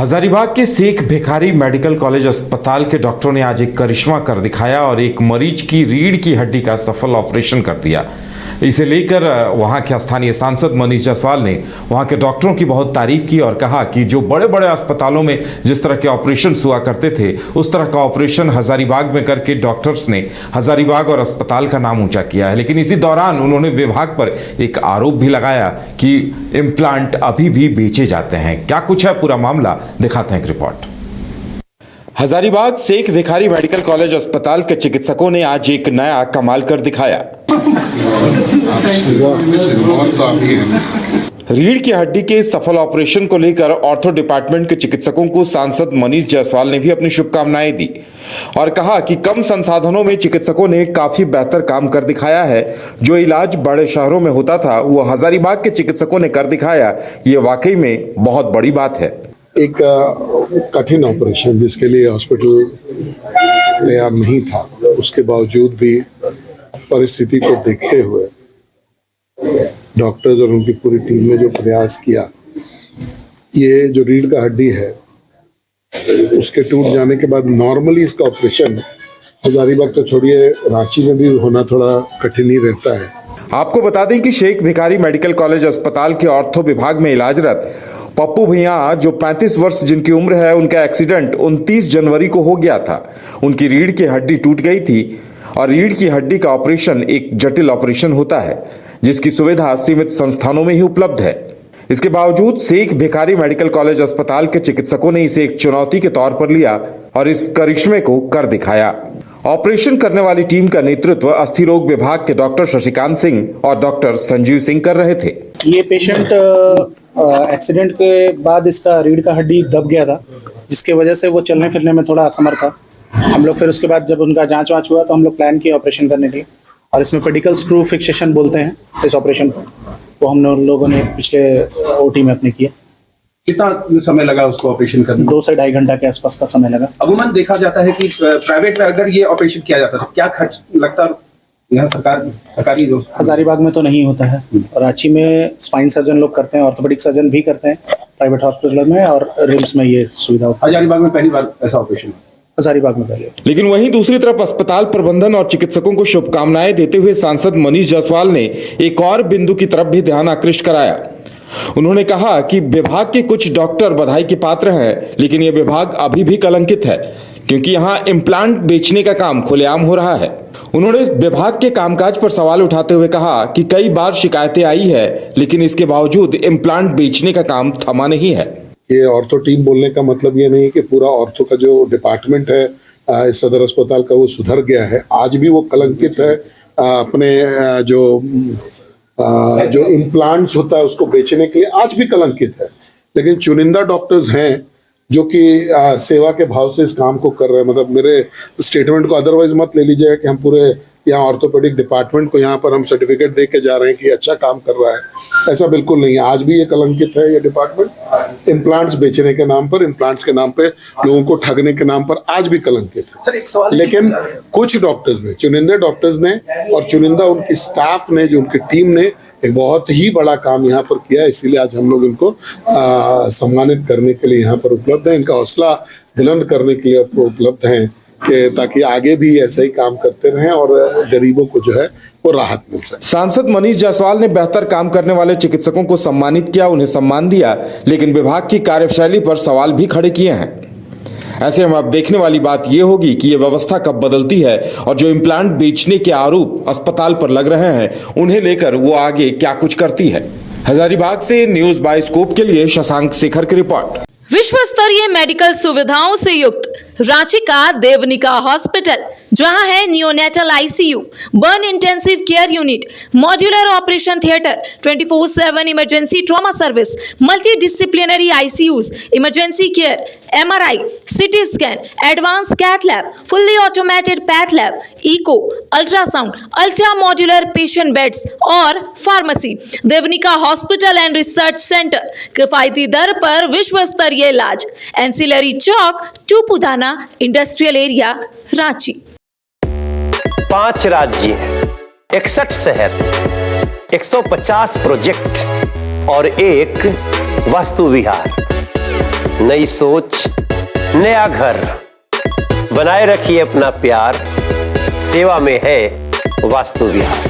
हजारीबाग के Sheikh Bhikhari medical college अस्पताल के डॉक्टरों ने आज एक करिश्मा कर दिखाया और एक मरीज की रीढ़ की हड्डी का सफल ऑपरेशन कर दिया। इसे लेकर वहां के स्थानीय सांसद मनीष जायसवाल ने वहां के डॉक्टरों की बहुत तारीफ की और कहा कि जो बड़े बड़े अस्पतालों में जिस तरह के ऑपरेशन हुआ करते थे उस तरह का ऑपरेशन हजारीबाग में करके डॉक्टर्स ने हजारीबाग और अस्पताल का नाम ऊंचा किया है। लेकिन इसी दौरान उन्होंने विभाग पर एक आरोप भी लगाया कि इम्प्लांट अभी भी बेचे जाते हैं। क्या कुछ है पूरा मामला, दिखाते हैं एक report. Hazaribagh Sheikh Bhikhari medical college अस्पताल के चिकित्सकों ने आज एक नया कमाल कर दिखाया। रीढ़ की हड्डी के सफल ऑपरेशन को लेकर ऑर्थो डिपार्टमेंट के चिकित्सकों को सांसद मनीष जायसवाल ने भी अपनी शुभकामनाएं दी और कहा कि कम संसाधनों में चिकित्सकों ने काफी बेहतर काम कर दिखाया है। जो इलाज बड़े शहरों में होता था वो हजारीबाग के चिकित्सकों ने कर दिखाया, ये वाकई में बहुत बड़ी बात है। एक कठिन ऑपरेशन जिसके लिए हॉस्पिटल तैयार नहीं था, उसके बावजूद भी परिस्थिति को देखते हुए डॉक्टर्स और उनकी पूरी टीम ने जो प्रयास किया, ये जो रीढ़ का हड्डी है उसके टूट जाने के बाद नॉर्मली इसका ऑपरेशन हजारीबाग तो छोड़िए रांची में भी होना थोड़ा कठिन ही रहता है। आपको बता दें कि शेख भिखारी मेडिकल कॉलेज अस्पताल के ऑर्थो विभाग में इलाजरत पप्पू भैया जो 35 वर्ष जिनकी उम्र है, उनका एक्सीडेंट 29 जनवरी को हो गया था। उनकी रीढ़ की हड्डी टूट गई थी और रीढ़ की हड्डी का ऑपरेशन एक जटिल ऑपरेशन होता है जिसकी सुविधा सीमित संस्थानों में ही उपलब्ध है। इसके बावजूद शेख भिखारी मेडिकल कॉलेज अस्पताल के चिकित्सकों ने इसे एक चुनौती के तौर पर लिया और इस करिश्मे को कर दिखाया। ऑपरेशन करने वाली टीम का नेतृत्व अस्थि रोग विभाग के डॉक्टर शशिकांत सिंह और डॉक्टर संजीव सिंह कर रहे थे। ये पेशेंट एक्सीडेंट के बाद इसका रीढ़ का हड्डी दब गया था, जिसके वजह से वो चलने फिरने में थोड़ा असमर्थ था। हम लोग फिर उसके बाद जब उनका जांच वाँच हुआ तो हम लोग प्लान किए ऑपरेशन करने के लिए, और इसमें पेडिकल स्क्रू फिक्सेशन बोलते हैं इस ऑपरेशन को, वो हम लोगों ने पिछले ओटी में अपने किया। कितना समय लगा उसको ऑपरेशन करने? 2 से 2.5 घंटा के आसपास का समय लगा। अमूमन देखा जाता है कि प्राइवेट में अगर ये ऑपरेशन किया जाता है तो क्या खर्च लगता है? यहाँ सरकारी हजारीबाग में तो नहीं होता है, रांची में स्पाइन सर्जन लोग करते हैं, ऑर्थोपेडिक सर्जन भी करते हैं प्राइवेट हॉस्पिटल में, और रिम्स में ये सुविधा होती है। हजारीबाग में पहली बार ऐसा ऑपरेशन? हजारीबाग में पहले। लेकिन वहीं दूसरी तरफ अस्पताल प्रबंधन और चिकित्सकों को शुभकामनाएं देते हुए सांसद मनीष जायसवाल ने एक और बिंदु की तरफ भी ध्यान आकृष्ट कराया। उन्होंने कहा कि विभाग के कुछ डॉक्टर बधाई के पात्र हैं, लेकिन यह विभाग अभी भी कलंकित है क्योंकि यहाँ इम्प्लांट बेचने का काम खुलेआम हो रहा है। उन्होंने विभाग के कामकाज पर सवाल उठाते हुए कहा कि कई बार शिकायतें आई है, लेकिन इसके बावजूद इम्प्लांट बेचने का काम थमा नहीं है। ये ऑर्थो टीम बोलने का मतलब ये नहीं कि पूरा ऑर्थो का जो डिपार्टमेंट है इस सदर अस्पताल का वो सुधर गया है। आज भी वो कलंकित है। अपने जो इम्प्लांट्स होता है उसको बेचने के लिए आज भी कलंकित है। लेकिन चुनिंदा डॉक्टर्स हैं जो कि सेवा के भाव से इस काम को कर रहे हैं। मतलब मेरे स्टेटमेंट को अदरवाइज मत ले लीजिएगा कि हम पूरे यहाँ ऑर्थोपेडिक डिपार्टमेंट को यहाँ पर हम सर्टिफिकेट दे के जा रहे हैं कि अच्छा काम कर रहा है, ऐसा बिल्कुल नहीं है। आज भी ये कलंकित है ये डिपार्टमेंट, इम्प्लांट्स बेचने के नाम पर, इम्प्लांट्स के नाम पे लोगों को ठगने के नाम पर आज भी कलंकित है। लेकिन कुछ डॉक्टर्स ने, चुनिंदे डॉक्टर्स ने और चुनिंदा उनकी स्टाफ ने, जो उनकी टीम ने एक बहुत ही बड़ा काम यहाँ पर किया, इसीलिए आज हम लोग इनको सम्मानित करने के लिए यहाँ पर उपलब्ध हैं। इनका हौसला बुलंद करने के लिए उपलब्ध हैं कि ताकि आगे भी ऐसा ही काम करते रहें और गरीबों को जो है वो राहत मिल सके। सांसद मनीष जायसवाल ने बेहतर काम करने वाले चिकित्सकों को सम्मानित किया, उन्हें सम्मान दिया, लेकिन विभाग की कार्यशैली पर सवाल भी खड़े किए हैं। ऐसे में अब देखने वाली बात यह होगी कि यह व्यवस्था कब बदलती है और जो इम्प्लांट बेचने के आरोप अस्पताल पर लग रहे हैं उन्हें लेकर वो आगे क्या कुछ करती है। हजारीबाग से न्यूज बाइस्कोप के लिए शशांक शेखर की रिपोर्ट। विश्व स्तरीय मेडिकल सुविधाओं से युक्त रांची का देवनिका हॉस्पिटल, जहां है neonatal ICU, burn intensive care unit, modular operation theatre, 24/7 emergency trauma service, multi disciplinary ICUs, emergency care, MRI, CT scan, advance cath lab, fully automated path lab, echo, ultrasound, ultra modular patient beds और pharmacy. Devanika hospital and research centre, किफायती दर पर विश्व स्तरीय इलाज, ancillary chowk, Tupudana industrial area, Ranchi. 5 राज्य, 61 शहर, 150 project और एक वास्तु विहार। नई सोच, नया घर। बनाए रखिए अपना प्यार, सेवा में है वास्तु विहार।